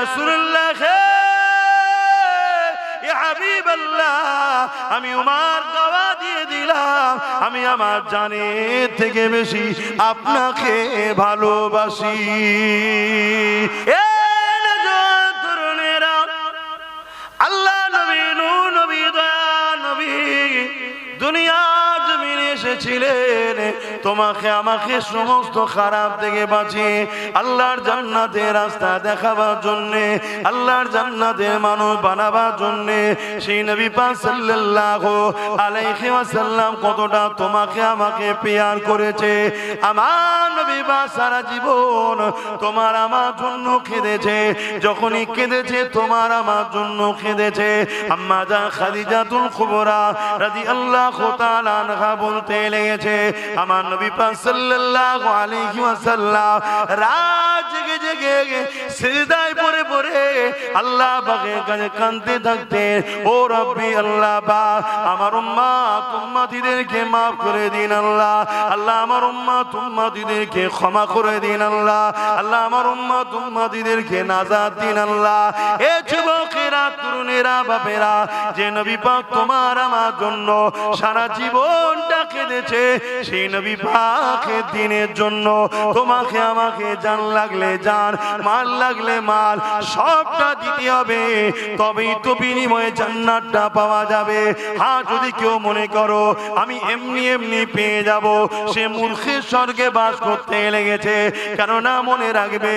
রাসূলুল্লাহ ইয়া হাবিবাল্লাহ আমি উমর দাওয়া দিয়ে দিলাম আমি আমার জানের থেকে বেশি আপনাকে ভালোবাসি। আল্লাহ নবী নূহ নবী দয়া নবী দুনিয়া জমিনে এসেছিলেন তোমাকে আমাকে সমস্ত খারাপ থেকে বাঁচিয়ে আল্লাহর জান্নাতের রাস্তা দেখাবার জন্য আল্লাহর জান্নাতের মানুষ বানাবার জন্য সেই নবী পাক সাল্লাল্লাহু আলাইহি ওয়াসাল্লাম কতটা তোমাকে আমাকে প্যার করেছে। আমার নবী পাক সারা জীবন তোমার আমার জন্য কেঁদেছে, যখনই কেঁদেছে তোমার আমার জন্য কেঁদেছে। আম্মা জান খাদিজাতুল কুবরা রাদিয়াল্লাহু তাআলা আনহা বলতে লেগেছে আমার নবী পাক সাল্লাল্লাহু আলাইহি ওয়াসাল্লাম রাত জেগে জেগে সিজদায় পড়ে পড়ে আল্লাহ পাকের কাছে কাঁদতে থাকতেন, ও রব্বি আল্লাহ পাক আমার উম্মত উম্মতিদেরকে মাফ করে দিন আল্লাহ, আল্লাহ আমার উম্মত উম্মতিদেরকে ক্ষমা করে দিন আল্লাহ, আল্লাহ আমার উম্মত উম্মতিদেরকে নাজাত দিন আল্লাহ। এ যুবকেরা তরুণেরা বাপেরা যে নবী পাক তোমার আমার জন্য সারা জীবনটা কেঁদেছে সেই নবী পাকের দিনের জন্য তোমাকে আমাকে জান লাগলে জান মাল লাগলে মাল সবটা দিতে হবে, তবেই তো বিনিময়ে জান্নাতটা পাওয়া যাবে। হ্যাঁ যদি কেউ মনে করো আমি এমনি এমনি পেয়ে যাব সে মূর্খের স্বর্গে বাস করতে লেগেছে। কেননা মনে রাখবে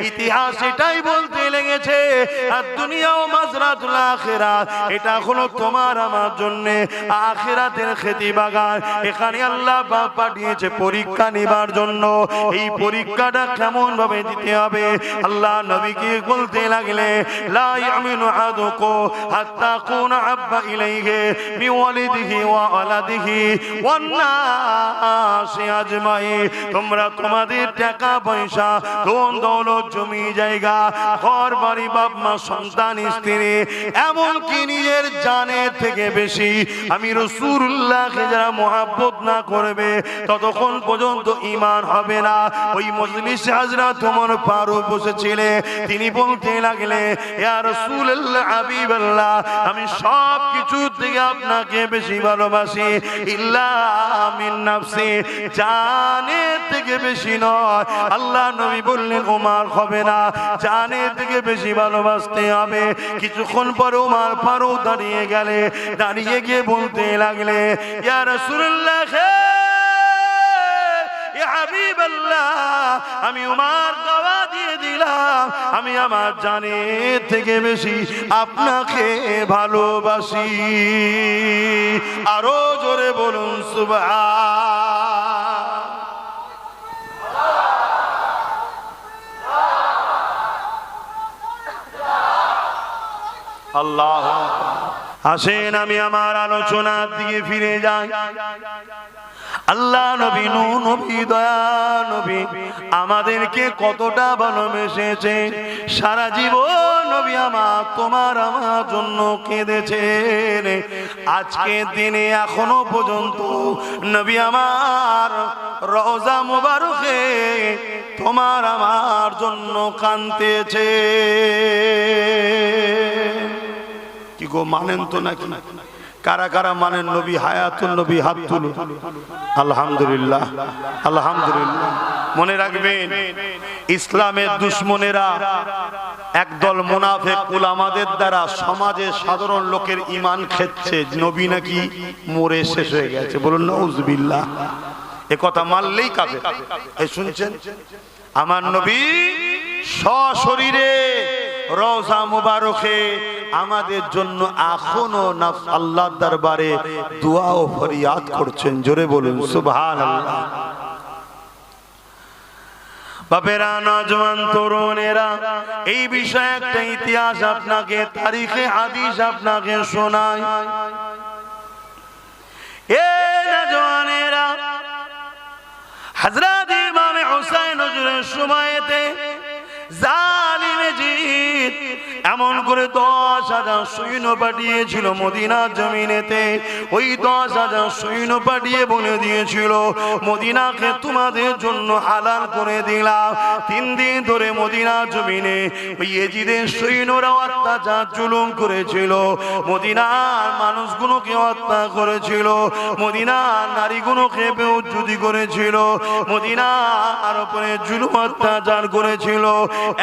ইতিহাস এটাই বলতে লেগেছে আর দুনিয়াও মাজরাতুল আখিরাত এটা হলো তোমার আমার জন্য আখিরাতের খেতি বাগান। এখানে আল্লাহ পাক পাঠিয়েছে পরীক্ষা নেবার জন্য। এই পরীক্ষাটা কেমন ভাবে দিতে হবে আল্লাহ নবীকে বলতে লাগলে লা ইয়ামিনু আহাদুকুম হাত্তা কুনা আব্বা ইলাইহি মিন ওয়ালিদিহি ওয়া ওয়ালাদিহি ওয়ান নাসি আজমাইন। তোমরা তোমাদের টাকা পয়সা ধন দৌলত জমি জায়গা ঘর বাড়ি বাপ মা সন্তান স্ত্রী এমনকি নিজের জানের থেকে বেশি আমি রাসূলুল্লাহকে যারা মহব্বত না করবে ততক্ষণ পর্যন্ত ঈমান হবে না। ওই মজলিসে হযরত ওমর ফারুক বসেছিলেন, তিনি বলতে লাগলে ইয়া রাসূলুল্লাহ হাবিবাল্লাহ আমি সব কিছু থেকে আপনাকে বেশি ভালোবাসি ইল্লা মিন নাফসি জানের থেকে বেশি নয়। আল্লাহ নবী বললেন ওমর হবে না, জানের থেকে বেশি ভালোবাসতে হবে। কিছুক্ষণ পরে ওমর ফারুক দাঁড়িয়ে গেলে, দাঁড়িয়ে গিয়ে বলতে লাগলে ইয়া রাসূলুল্লাহ ইয়া হাবিবাল্লাহ আমি ওমর দাওয়া দিয়ে দিলাম আমি আমার জানের থেকে বেশি আপনাকে ভালোবাসি। আরো জোরে বলুন সুবহান। আল্লাহ আসেন আমি আমার আলোচনার দিকে ফিরে যাই। আল্লাহ নবী নূহ নবী দয়া নবী আমাদেরকে কতটা ভালোবেসেছে, সারা জীবন নবী আমার তোমার আমার জন্য কেঁদেছেন। আজকে দিনে এখনো পর্যন্ত নবী আমার রওজা মুবারকে তোমার আমার জন্য কাঁদতেছে। কি গো মানেন তো নাকি? কারা কারা মানেন নবী হায়াতুন নবী হাত তুলুন। আলহামদুলিল্লাহ আলহামদুলিল্লাহ। মনে রাখবেন ইসলামের দুশমনেরা একদল মুনাফিক উলামাদের দ্বারা সমাজের সাধারণ লোকের ঈমান খেচ্ছে নবী নাকি মরে শেষ হয়ে গেছে। বলুন নাউজুবিল্লাহ। এ কথা মানলেই কাফের। এই শুনছেন আমার নবী সশরীরে রওজা মুবারকে আমাদের জন্য এখনো আল্লাহর দরবারে দোয়া ও ফরিয়াদ করছেন। জোরে বলুন সুবহানাল্লাহ। বাপেরা নওজওয়ান তরুণেরা এই বিষয়ে একটা ইতিহাস আপনাকে তারিখে হাদিস আপনাকে শোনাই। এ নওজওয়ানেরা হযরত ইমাম হুসাইন হুজুরের সময়তে জালিম জিদ এমন করে 10,000 সৈন্য পাঠিয়েছিল মদিনার জমিনেতে। ওই 10,000 সৈন্য পাঠিয়ে বলে দিয়েছিল মদিনাকে তোমাদের জন্য হালাল করে দিলাম। 3 দিন ধরে মদিনার জমিনে ওই ইয়েজিদের সৈন্যরা অত্যাচার জুলুম করেছিল, মদিনার মানুষগুলোকে হত্যা করেছিল, মদিনার নারীগুলোকে বেউজ্জতি করেছিল, মদিনার উপরে জুলুম অত্যাচার করেছিল।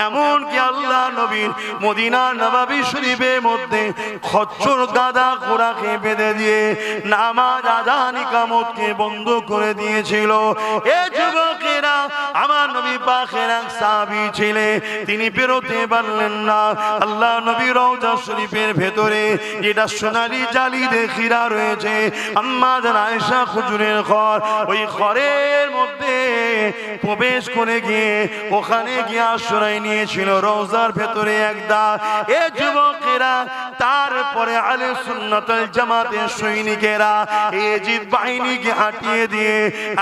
এমনকি আল্লাহ নবীর মদিনার নববী শরীফের মধ্যে খচ্চর গাদা ঘোড়াকে বেঁধে দিয়ে নামাজ আযান ইকামতকে বন্ধ করে দিয়েছিল। এ যুবকেরা, আমার নবী পাকের এক সাহাবী ছিলেন, তিনি বেরোতে পারলেন না। আল্লাহ নবী রওজা শরীফের ভেতরে যেটা সোনালী জালি দিয়ে ঘেরা রয়েছে, আম্মা জান আয়েশা হুজুরের ঘর, ওই ঘরের মধ্যে প্রবেশ করে গিয়ে ওখানে গিয়ে আশ্রয় নিয়েছিল রওজার ভেতরে একদা। এ যুবকেরা, তারপরে আহলে সুন্নাত ওয়াল জামাতের সৈনিকেরা ইয়েজিদ বাহিনীকে হাঁটিয়ে দিয়ে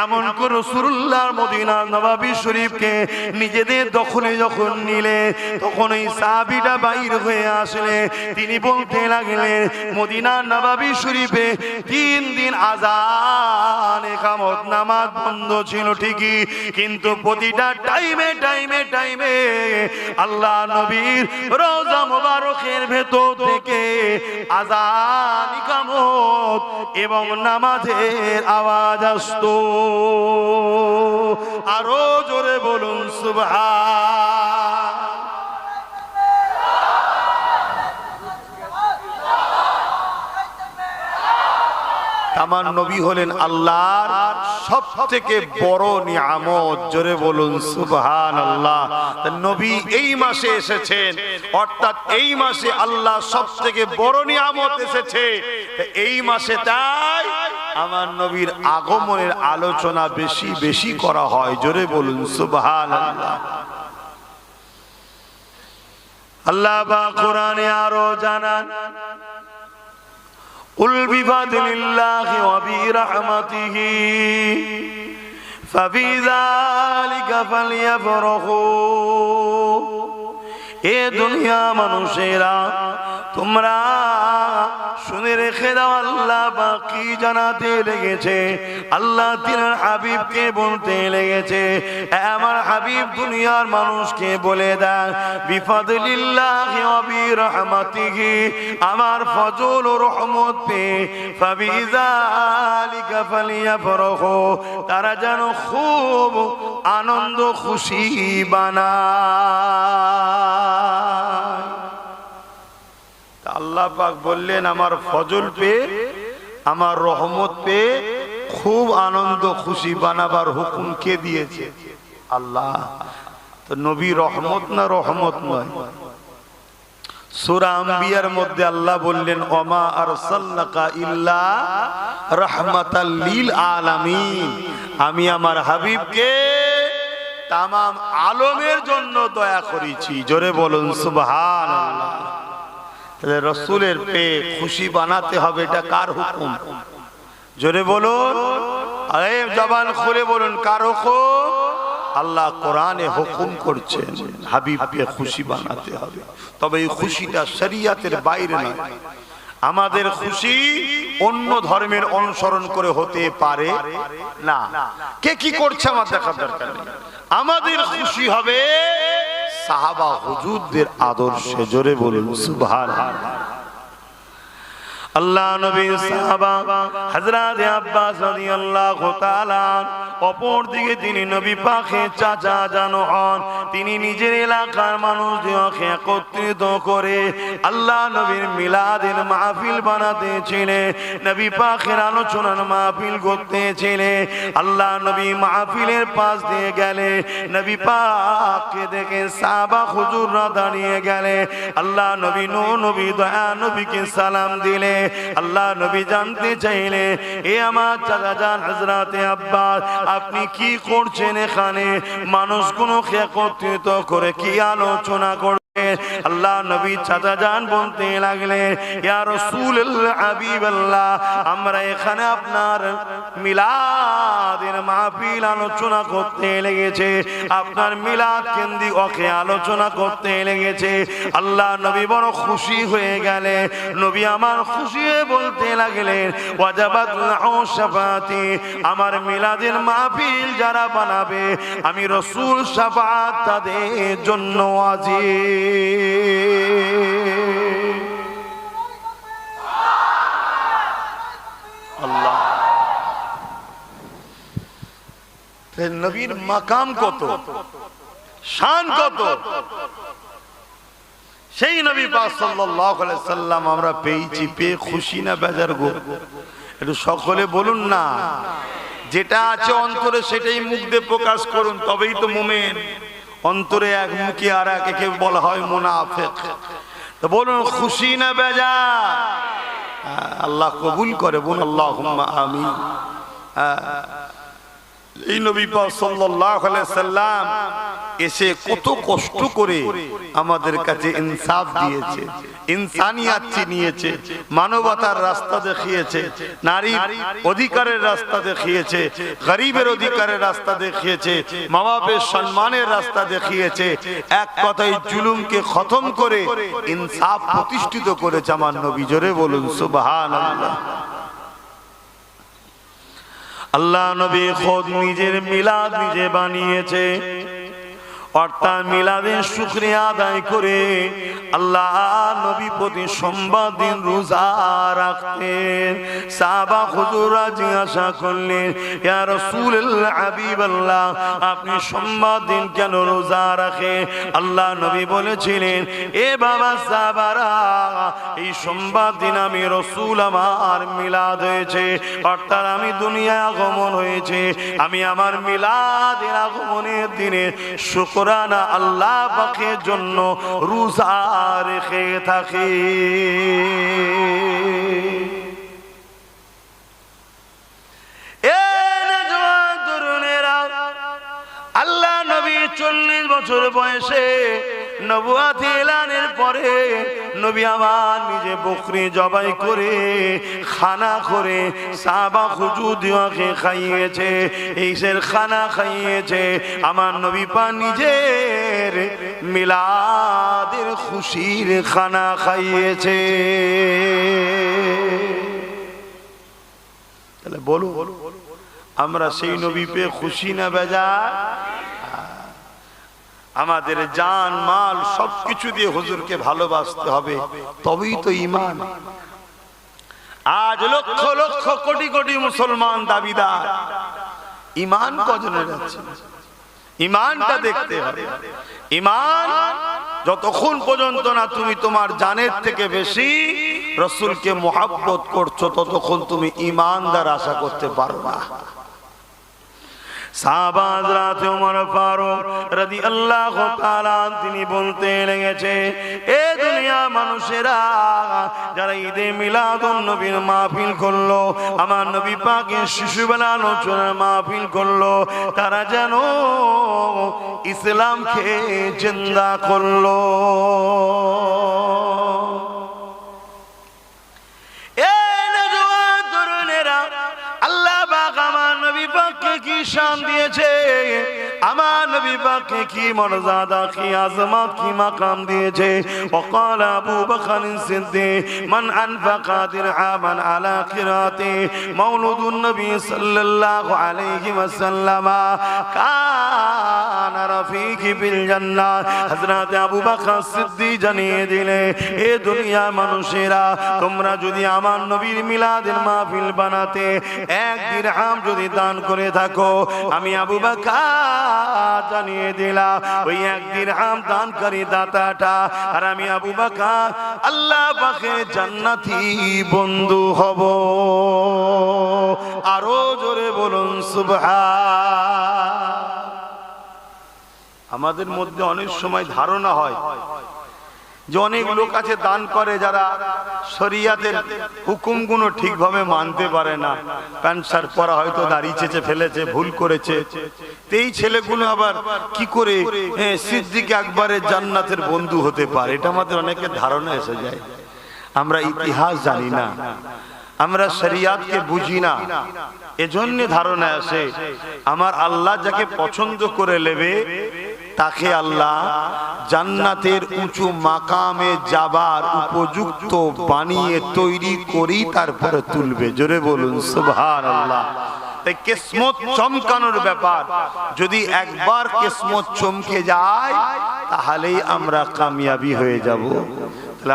এমন করে রাসূলুল্লাহর মদিনার নববী শরীফকে নিজেদের দখলে যখন নিলে, তখন ওই সাহাবীটা বাইর হয়ে আসলে তিনি বলতে লাগলেন মদিনার নববী শরীফে 3 দিন আযান ইকামত নামাজ বন্ধ ছিল ঠিকই, কিন্তু প্রতিটা টাইমে টাইমে টাইমে আল্লাহ নবীর রওজা মুবারকের ভেতর থেকে আযান ইকামত এবং নামাজের আওয়াজ আসতো। আরো জোরে বলুন সুবহান। আমার নবী হলেন আল্লাহর সবথেকে বড় নিয়ামত। জোরে বলুন সুবহানাল্লাহ। নবী এই মাসে এসেছেন, অর্থাৎ এই মাসে আল্লাহ সবথেকে বড় নিয়ামত এসেছে। এই মাসে তাই আমার নবীর আগমনের আলোচনা বেশি বেশি করা হয়। জোরে বলুন সুবহানাল্লাহ। আল্লাহ পাক কোরআনে আরো জানান, কুল বিফাদলিল্লাহি ওয়া বিরহমাতিহি ফাবিযালিকা ফালইফরাহু। এ দুনিয়া মানুষেরা, তোমরা শুনে রেখে দাও, আল্লাহ বাকি জানাতে লেগেছে, আল্লাহ তিনার হাবিবকে বলতে লেগেছে, আমার হাবিব দুনিয়ার মানুষকে বলে দেন বিফাদলিল্লাহি ওয়া বিরহমাতিহি, আমার ফজল ও রহমত পে ফাবিযালিকা ফালইফরাহু, তারা যেন খুব আনন্দ খুশি বানায়। আল্লাহ পাক বললেন আমার ফজল পে, আমার রহমত পে খুব আনন্দ খুশি বানাবার হুকুম কে দিয়েছে? আল্লাহ। তো নবী রহমত না রহমত নয়? সূরা আম্বিয়ার মধ্যে আল্লাহ বললেন ওমা আরসালনাকা ইল্লা রাহমাতাল লিল আলামিন, আমি আমার হাবিবকে তামাম আলমের জন্য দয়া করেছি। জোরে বলুন সুবহানাল্লাহ। রসুলের পে খুশি বানাতে হবে, এটা কার হুকুম? জোরে বলুন, আরে জবান খুলে বলুন, কার হুকুম? আল্লাহ কোরআনে হুকুম করছেন হাবিবকে খুশি বানাতে হবে। তবে এই খুশিটা শরীয়তের বাইরে নয়। আমাদের খুশি অন্য ধর্মের অনুসরণ করে হতে পারে না। কে কি করছে আমার দেখার দরকার নেই। আমাদের খুশি হবে সাহাবা হুজুরদের আদর্শে। জোরে বলুন সুবহানাল্লাহ। আল্লাহ নবীর সাহাবা হযরত আব্বাস রাদিয়াল্লাহু তাআলা, অপর দিকে তিনি নবী পাকের চাচা জানো হন। তিনি নিজের এলাকার মানুষদেরকে একত্রিত করে আল্লাহ নবীর মিলাদের মাহফিল বানাতেছিলেন, নবী পাকের আলোচনার মাহফিল করতেছিলেন। আল্লাহ নবী মাহফিলের পাশ দিয়ে গেলে নবী পাককে দেখে সাহাবা হুজুররা দাঁড়িয়ে গেলে আল্লাহ নবী নবী দয়া নবীকে সালাম দিলে। আল্লাহ নবী জানতে চাইলে, এ আমার চাচা জান হযরত আব্বাস, আপনি কি করছেন এখানে? মানুষগুলোকে একত্রিত করে কি আলোচনা করছেন? আল্লাহ নবী চাচা যান বলতে লাগলেন, ইয়া রাসূলুল্লাহ হাবিবাল্লাহ, আমরা এখানে আপনার মিলাদের মাহফিল আলোচনা করতে লেগেছে, আপনার মিলাদ কেন্দ্রিক ওকে আলোচনা করতে লেগেছে। আল্লাহ নবী বড় খুশি হয়ে গেলেন। নবী আমার খুশি হয়ে বলতে লাগলেন, ওয়াজাবাত লাহু শাফাআতি, আমার মিলাদের মাহফিল যারা বানাবে আমি রাসূল শাফাআত তাদের জন্য ওয়াজিব। আল্লাহ নবীর মাকাম কত, শান কত, সেই নবী পাক সাল্লাল্লাহু আলাইহি সাল্লাম আমরা পেয়েছি, পেয়ে খুশি না বেজার গো? একটু সকলে বলুন না। যেটা আছে অন্তরে সেটাই মুখ দিয়ে প্রকাশ করুন, তবেই তো মুমিন। অন্তরে এক মুখে আর একে বলা হয় মুনাফিক। তো বলুন খুশি না বেজার? আল্লাহ কবুল করে, বলুন আল্লাহুম্মা আমিন। এই নবী পাক সাল্লাল্লাহু আলাইহি সাল্লাম এসে কত কষ্ট করে আমাদের কাছে ইনসাফ দিয়েছে, ইনসানিয়াত চিনিয়েছে, মানবতার রাস্তা দেখিয়েছে, নারীর অধিকারের রাস্তা দেখিয়েছে, গরিবের অধিকারের রাস্তা দেখিয়েছে, মা বাপের সম্মানের রাস্তা দেখিয়েছে। এক কথায় জুলুমকে খতম করে ইনসাফ প্রতিষ্ঠিত করেছে আমার নবী। জোরে বলুন সুবহানাল্লাহ। আল্লাহ নবী খোদ নিজের মিলাদ নিজে বানিয়েছে, অর্থাৎ মিলাদের শুকরিয়া আদায় করে আল্লাহ নবী প্রতি সোমবার দিন রোজা রাখতেন। সাহাবা হুজুররা জিজ্ঞাসা করলেন, ইয়া রাসূলুল্লাহ হাবিবাল্লাহ, আপনি সোমবার দিন কেন রোজা রাখেন? আল্লাহ নবী বলেছিলেন, এ বাবা সাহাবারা, এই সোমবার দিন আমি রাসূল আমার মিলাদ হয়েছে, অর্থাৎ আমি দুনিয়ায় আগমন হয়েছে, আমি আমার মিলাদের আগমনের দিনে শুকর আল্লাহ পাকের জন্য রোজা রেখে থাকি। আল্লাহ নবী 40 বছর বয়সে নবুয়ত এলানের পরে নবী আমার নিজে বকরি জবাই করে খানা করে সাহাবা হুজুরদেরকে খাইয়েছে, এইসের খানা খাইয়েছে। আমার নবী পাক নিজের মিলাদের খুশির খানা খাইয়েছে। তাহলে বলো আমরা সেই নবী পেয়ে খুশি না বেজার? আমাদের জান মাল সবকিছু দিয়ে হুজুরকে ভালোবাসতে হবে, তবেই তো ঈমান। আজ লক্ষ লক্ষ কোটি কোটি মুসলমান দাবিদার, ঈমান কজনের আছে? ঈমানটা দেখতে হবে। ঈমান যতক্ষণ পর্যন্ত না তুমি তোমার জানের থেকে বেশি রাসূলকে মুহাব্বত করছো, ততক্ষণ তুমি ঈমানদার আশা করতে পারো না। সাহাবা হযরত ওমর ফারুক রাদিয়াল্লাহু তাআলা তিনি বলতে লেগেছে, এ দুনিয়া মানুষেরা যারা ঈদে মিলাদুন নবীর মাহফিল করলো, আমার নবী পাকের শিশুবেলা আলোচনার মাহফিল করলো, তারা যেন ইসলামকে জিন্দা করলো। কি শান দিয়েছে, আমার নবী পাককে কি মর্যাদা, কি আজমত, কি মাকাম দিয়েছে। وقال ابو بكر الصديق من انفق درهما على قراءه مولود النبي صلى الله عليه وسلم كان رفيقي في الجنه। হযরত আবু বকর সিদ্দিক জানিয়ে দিলে, এ দুনিয়া মানুষেরা, তোমরা যদি আমার নবীর মিলাদের মাহফিল বানাতে 1 দিরহাম যদি দান করে থাকো, আমি আবু বকর জানিয়ে দিলাম ওই 1 দিরহাম দানকারী দাতাটা আর আমি আবু বকর আল্লাহ পাকের জান্নাতি বন্ধু হব। আরো জোরে বলুন সুবহান। আমাদের মধ্যে অনেক সময় ধারণা হয় যে অনেক লোক আছে দান করে যারা শরিয়াতের হুকুমগুলো ঠিকভাবে মানতে পারে না, প্যান্ট শার্ট পরা হয়তো দাড়ি চেঁচে ফেলেছে, ভুল করেছে, এই ছেলেগুলো আবার কি করে সিদ্দিক আকবরের জান্নাতের বন্ধু হতে পারে, এটা আমাদের অনেকের ধারণা এসে যায়। আমরা ইতিহাস জানি না, আমরা শরিয়াতকে বুঝি না, এজন্য ধারণা আসে আমার আল্লাহ যাকে পছন্দ করে নেবে তাকে আল্লাহ জান্নাতের উঁচু মাকামে যাবার উপযুক্ত বানিয়ে তৈরি করি তারপরে তুলবে। জোরে বলুন সুবহানাল্লাহ। তাই কিসমত চমকানোর ব্যাপার, যদি একবার কিসমত চমকে যায় তাহলেই আমরা কামিয়াবি হয়ে যাব।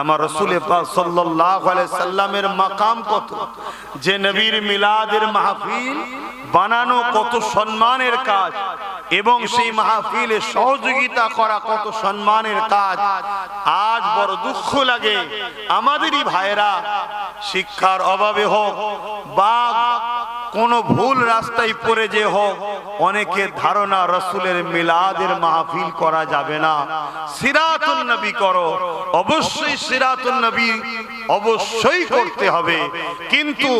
আমার রাসূল পাক সাল্লাল্লাহু আলাইহি সাল্লামের মাকাম কত, যে নবীর মিলাদের মাহফিল বানানো কত সম্মানের কাজ, এবং সেই মাহফিলে সহযোগিতা করা কত সম্মানের কাজ। আজ বড় দুঃখ লাগে আমাদেরই ভাইরা শিক্ষার অভাবে হোক বা কোন ভুল রাস্তায় পড়ে যে হোক, অনেকের ধারণা রাসূলের মিলাদের মাহফিল করা যাবে না, সিরাতুন নবী করো। অবশ্যই সিরাতুন নবী অবশ্যই করতে হবে, কিন্তু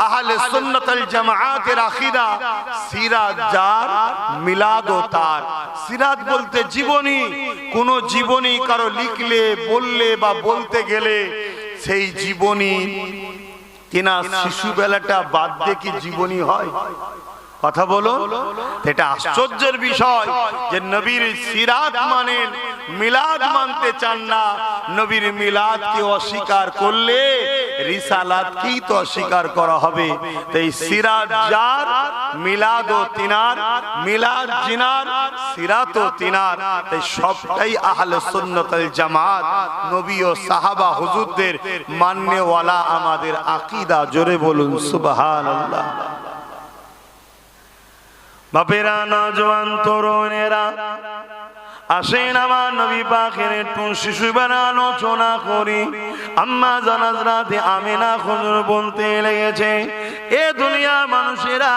আহলে সুন্নাত ওয়াল জামাআতের আকীদা সিরাত যার মিলাদও তার। সিরাত বলতে জীবনী, কোন জীবনী কারো লিখলে বললে বা বলতে গেলে সেই জীবনী কিনা শিশু বেলাটা বাদ দিয়ে কি জীবনী হয়? কথা বলো। এটা আশ্চর্যের বিষয় যে নবীর সিরাত মানেন, মিলাদ মানতে চান না। নবীর মিলাদকে অস্বীকার করলে রিসালাতকেই তো অস্বীকার করা হবে। তাই সিরাত যার, মিলাদও তিনার, মিলাদ জিনার, সিরাতও তিনার। তাই সবটাই আহলে সুন্নাত ওয়াল জামাত, নবী ও সাহাবা হুজুরদের মাননেওয়ালা আমাদের আকীদা। জোরে বলুন সুবহানাল্লাহ। বাপেরা, নওজোয়ান তরুণেরা, আসেন আমার নবী পাকের একটু শিশুবেলা আলোচনা করি। আম্মা জান হযরত আমিনা হুজুর বলতে লেগেছে, এ দুনিয়ার মানুষেরা,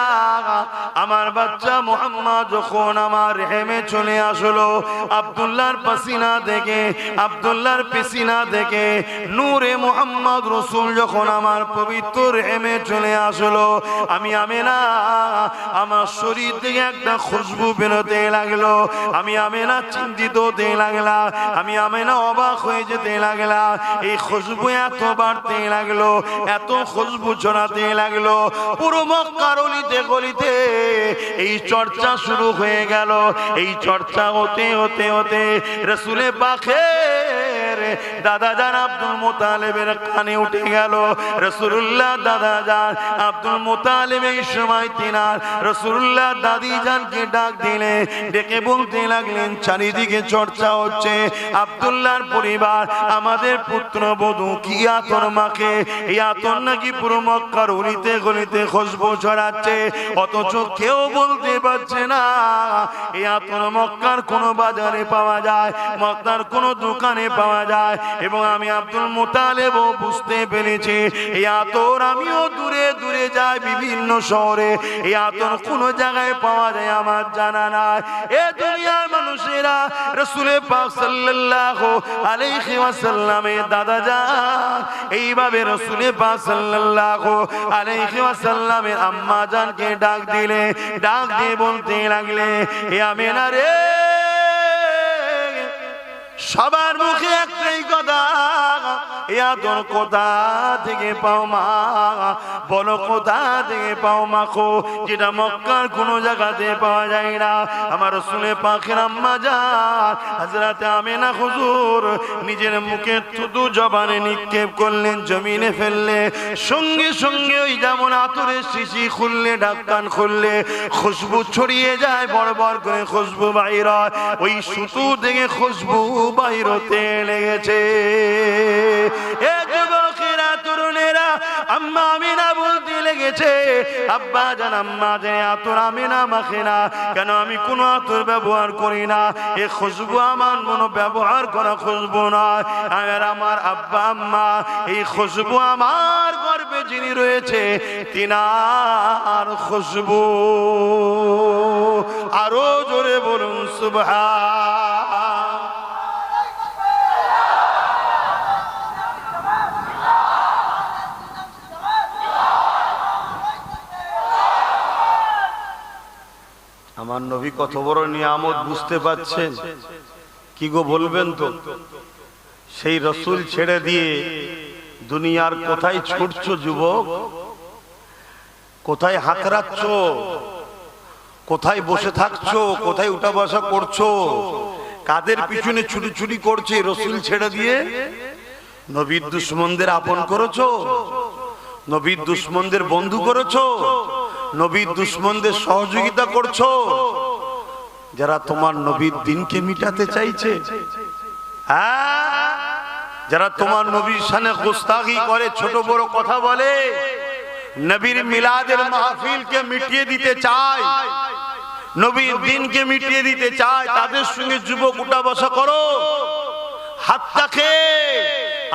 আমার বাচ্চা মুহাম্মদ যখন আমার রেহেমে চলে আসলো, আব্দুল্লাহর পাসিনা থেকে, আব্দুল্লাহর পেসিনা থেকে নূরে মুহাম্মদ রাসূল যখন আমার পবিত্র রেহেমে চলে আসলো, আমি আমিনা আমার শরীর থেকে একটা খুশবু বেরোতে লাগলো। আমি আমিনা চিন্তিত হতে লাগলাম, আমি আমিনা অবাক হয়ে যেতে লাগলাম। এই খুশবু এত বাড়তে লাগলো, এত খুশবু ছড়াতে লাগলো, পুরো মক্কার অলিতে গলিতে এই চর্চা শুরু হয়ে গেল। এই চর্চা হতে হতে হতে রাসূলে পাকের দাদা জান আব্দুল মুতালিবের কানে উঠে গেল। রাসূলুল্লাহ দাদা জান আব্দুল মুতালিব এই সময় তিনার রাসূলুল্লাহ দাদি জানকে ডাক দিলে, ডেকে বলতে লাগলেন, চারিদিকে চর্চা হচ্ছে আব্দুল্লাহর পরিবার আমাদের পুত্রবধূ কি আতর মাখে, এই আতর নাকি পুরো মক্কার অলিতে গলিতে খুশবু ছড়াচ্ছে, অথচ কেউ বলতে পারছে না এই আতর মক্কার কোন বাজারে পাওয়া যায়, মক্কার কোন দোকানে পাওয়া যায়। এবং আমি আব্দুল মুতালিব বুঝতে পেরেছি এই আতর আমিও দূরে দূরে যাই বিভিন্ন শহরে, এই আতর কোন জায়গায় পাওয়া যায় আমার জানা নাই। এ দুনিয়ার মানুষেরা, রাসূল পাক সাল্লাল্লাহু আলাইহি ওয়াসাল্লামের দাদা জান এইভাবে রাসূল পাক সাল্লাল্লাহু আলাইহি ওয়াসাল্লামের আম্মা জানকে ডাক দিলে, ডাক দিয়ে বলতে লাগলে, এ আমিনা রে, সবার মুখে একটাই কথা, এ আদর কোথা থেকে পাও মা, বলো কোথা থেকে পাও মা খো, যেটা মক্কার কোনো জায়গাতে পাওয়া যায় না। আমার রাসূল পাকের আম্মা জান হযরত আমিনা হুজুর নিজের মুখে থুতু জবানে নিক্ষেপ করলেন, জমিনে ফেললে, সঙ্গে সঙ্গে ওই যেমন আতরের শিশি খুললে, ঢাকন খুললে খুশবু ছড়িয়ে যায়, বড় বড় করে খুশবু বাইর হয়, ওই সুতু থেকে খুশবু বাইর হতে লেগেছে। এ যুবকেরা, তরুণেরা, আম্মা আমিনা বলতে লেগেছে, আব্বা জান আম্মা জান আতর আমিনা মাখে না কেন, আমি কোনো আতর ব্যবহার করি না, এ খুশবু আমার কোনো ব্যবহার করা খুশবু নয়। আর আমার আব্বা আম্মা এই খুশবু আমার গর্ভে যিনি রয়েছে তিনার খুশবু। আরো জোরে বলুন সুবহান। আমার নবী কত বড় নিয়ামত বুঝতে পাচ্ছেন? কি গো বলবেন তো? সেই রসুল ছেড়ে দিয়ে দুনিয়ার কোথায় ছুটছো যুবক? কোথায় হাতড়াচ্ছ? কোথায় বসে থাকছো? কোথায় উঠা বসা করছো? কাদের পিছনে ছুটি করছে রসুল ছেড়ে দিয়ে? নবীর দুশ্মনদের আপন করেছো? নবীর দুশ্মনদের বন্ধু করেছো? নবীর দুশ্মনদের সহযোগিতা করছো? যারা তোমার নবীর দিনকে মিটাতে চাইছে, যারা তোমার নবীর শানে গুস্তাখি করে, ছোট বড় কথা বলে, নবীর মিলাদের মাহফিলকে মিটিয়ে দিতে চায়, নবীর দিনকে মিটিয়ে দিতে চায়, তাদের সঙ্গে যুবক উঠা বসা করো। হাতটাকে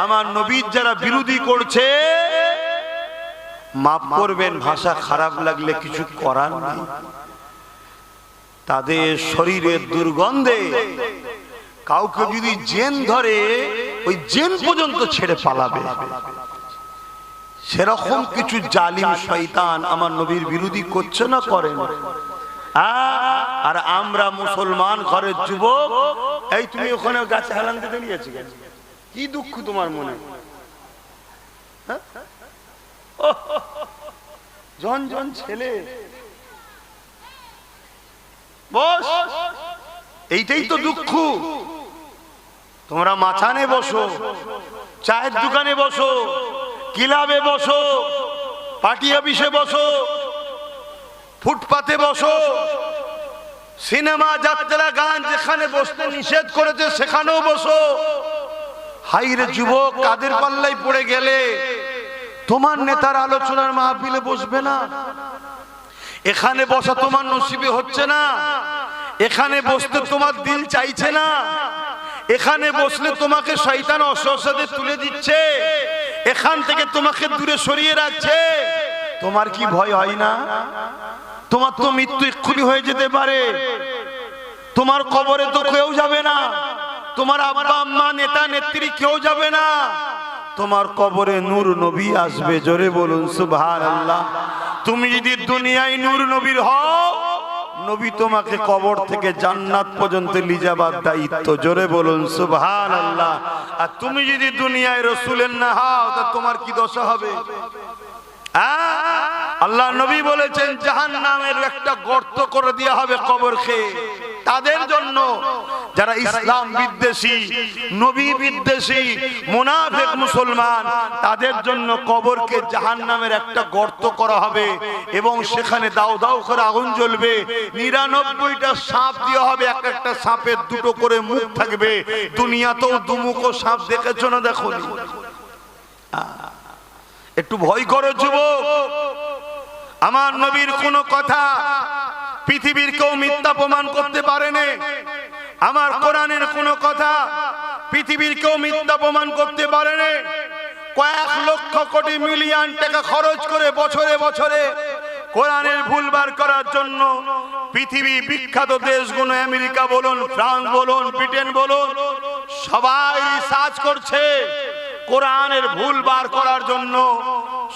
আমার নবীর যারা বিরোধী করছে, মাফ করবেন ভাষা খারাপ লাগলে কিছু করার নেই। তাদের শরীরের দুর্গন্ধে কাউকে যদি জেন ধরে, ওই জেন পর্যন্ত ছেড়ে পালাবে। সেরকম কিছু জালিম শয়তান আমার নবীর বিরোধী করছে না, করেন? আর আমরা মুসলমান ঘরের যুবক, এই তুমি ওখানে গাছে হেলান দিতে নিয়েছি, কি দুঃখ তোমার মনে? জন জন ছেলে, বস, এইটাই তো দুঃখ। তোমরা মাছানে বসো, চায়ের দোকানে বসো, ক্লাবে বসো, পার্টি অফিসে বসো, ফুটপাতে বসো, সিনেমা, যাত্রা, গান যেখানে বসতে নিষেধ করেছে সেখানেও বসো। হাইরে যুবক, কাদের পাল্লাই পড়ে গেলে? তোমার নেতার আলোচনার মাহফিলে বসবে না? এখানে বসা তোমার নসিবে হচ্ছে না? এখানে বসতে তোমার দিল চাইছে না? এখানে বসলে তোমাকে শয়তান অসহসাদে তুলে দিচ্ছে, এখান থেকে তোমাকে দূরে সরিয়ে রাখছে। তোমার কি ভয় হয় না? তোমার তো মৃত্যু এক্ষুনি হয়ে যেতে পারে। তোমার কবরে তো কেউ যাবে না, তোমার আব্বা আম্মা নেতা নেত্রী কেউ যাবে না, তোমার কবরে নূর নবী আসবে। জোরে বলুন সুবহানাল্লাহ। তুমি যদি দুনিয়ায় নূর নবীর হও, নবী তোমাকে কবর থেকে জান্নাত পর্যন্ত নিয়ে যাবার দায়িত্ব। জোরে বলুন সুবহানাল্লাহ। আর তুমি যদি দুনিয়ায় রাসূলের না হও, তা তোমার কি দশা হবে? আল্লাহ নবী বলেছেন জাহান্নামের একটা গর্ত করে দেওয়া হবে কবরকে তাদের জন্য যারা ইসলাম বিদ্বেষী, নবী বিদ্বেষী, মুনাফিক মুসলমান, তাদের জন্য কবরকে জাহান্নামের একটা গর্ত করা হবে এবং সেখানে দাও দাও করে আগুন জ্বলবে। 99টা সাপ দেওয়া হবে, এক একটা সাপের দুটো করে মুখ থাকবে। দুনিয়াতেও দুমুখো সাপ দেখেছো না? দেখো, একটু ভয় করো যুবক। আমার নবীর কোন কথা পৃথিবীর কেউ মিথ্যা প্রমাণ করতে পারেনি। আমার কোরআনের কোন কথা পৃথিবীর কেউ মিথ্যা প্রমাণ করতে পারেনি। কয়েক লক্ষ কোটি মিলিয়ন টাকা খরচ করে বছরে বছরে কোরআনের ভুল বার করার জন্য পৃথিবী বিখ্যাত দেশগুলো, আমেরিকা বলুন, ফ্রান্স বলুন, ব্রিটেন বলুন, সবাই রিসার্চ করছে কোরআনের ভুল বার করার জন্য।